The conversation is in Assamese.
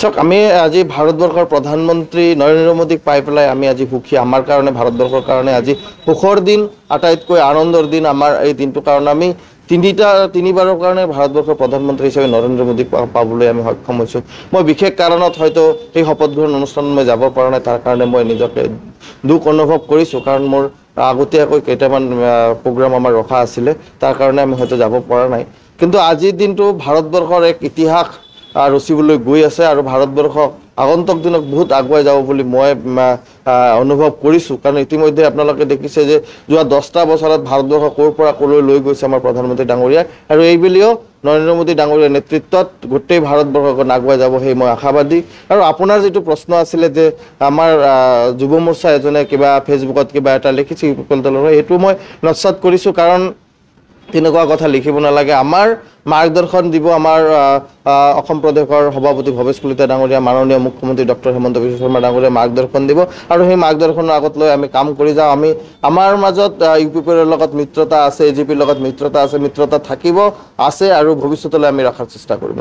চাওক আমি আজি ভাৰতবৰ্ষৰ প্ৰধানমন্ত্ৰী নৰেন্দ্ৰ মোদীক পাই পেলাই আমি আজি সুখী আমাৰ কাৰণে ভাৰতবৰ্ষৰ কাৰণে আজি সুখৰ দিন আটাইতকৈ আনন্দৰ দিন আমাৰ এই দিনটোৰ কাৰণে আমি তিনিবাৰৰ কাৰণে ভাৰতবৰ্ষৰ প্ৰধানমন্ত্ৰী হিচাপে নৰেন্দ্ৰ মোদীক পাবলৈ আমি সক্ষম হৈছোঁ মই বিশেষ কাৰণত হয়তো এই শপত গ্ৰহণ অনুষ্ঠানত মই যাব পৰা নাই তাৰ কাৰণে মই নিজকে দুখ অনুভৱ কৰিছোঁ কাৰণ মোৰ আগতীয়াকৈ কেইটামান প্ৰগ্ৰাম আমাৰ ৰখা আছিলে তাৰ কাৰণে আমি হয়তো যাব পৰা নাই কিন্তু আজিৰ দিনটো ভাৰতবৰ্ষৰ এক ইতিহাস ৰচিবলৈ গৈ আছে আৰু ভাৰতবৰ্ষ আগন্তুক দিনত বহুত আগুৱাই যাব বুলি মই অনুভৱ কৰিছোঁ কাৰণ ইতিমধ্যে আপোনালোকে দেখিছে যে যোৱা 10টা বছৰত ভাৰতবৰ্ষ ক'ৰ পৰা ক'লৈ লৈ গৈছে আমাৰ প্ৰধানমন্ত্ৰী ডাঙৰীয়া আৰু এইবুলিও নৰেন্দ্ৰ মোদী ডাঙৰীয়াৰ নেতৃত্বত গোটেই ভাৰতবৰ্ষখন আগুৱাই যাব সেই মই আশাবাদী আৰু আপোনাৰ যিটো প্ৰশ্ন আছিলে যে আমাৰ যুৱ মোৰ্চা এজনে কিবা ফেচবুকত কিবা এটা লিখিছে এইটো মই নস্যাৎ কৰিছোঁ কাৰণ তেনেকুৱা কথা লিখিব নালাগে আমাৰ মাৰ্গদৰ্শন দিব আমাৰ অসম প্ৰদেশৰ সভাপতি ভৱেশ কলিতা ডাঙৰীয়া মাননীয় মুখ্যমন্ত্ৰী ডক্টৰ হেমন্ত বিশ্ব শৰ্মা ডাঙৰীয়া মাৰ্গদৰ্শন দিব আৰু সেই মাৰ্গদৰ্শনৰ আগত লৈ আমি কাম কৰি যাওঁ আমি আমাৰ মাজত ইউপিপিৰ লগত মিত্ৰতা আছে এজিপিৰ লগত মিত্ৰতা আছে মিত্ৰতা থাকিব আছে আৰু ভৱিষ্যতলৈ আমি ৰখাৰ চেষ্টা কৰিম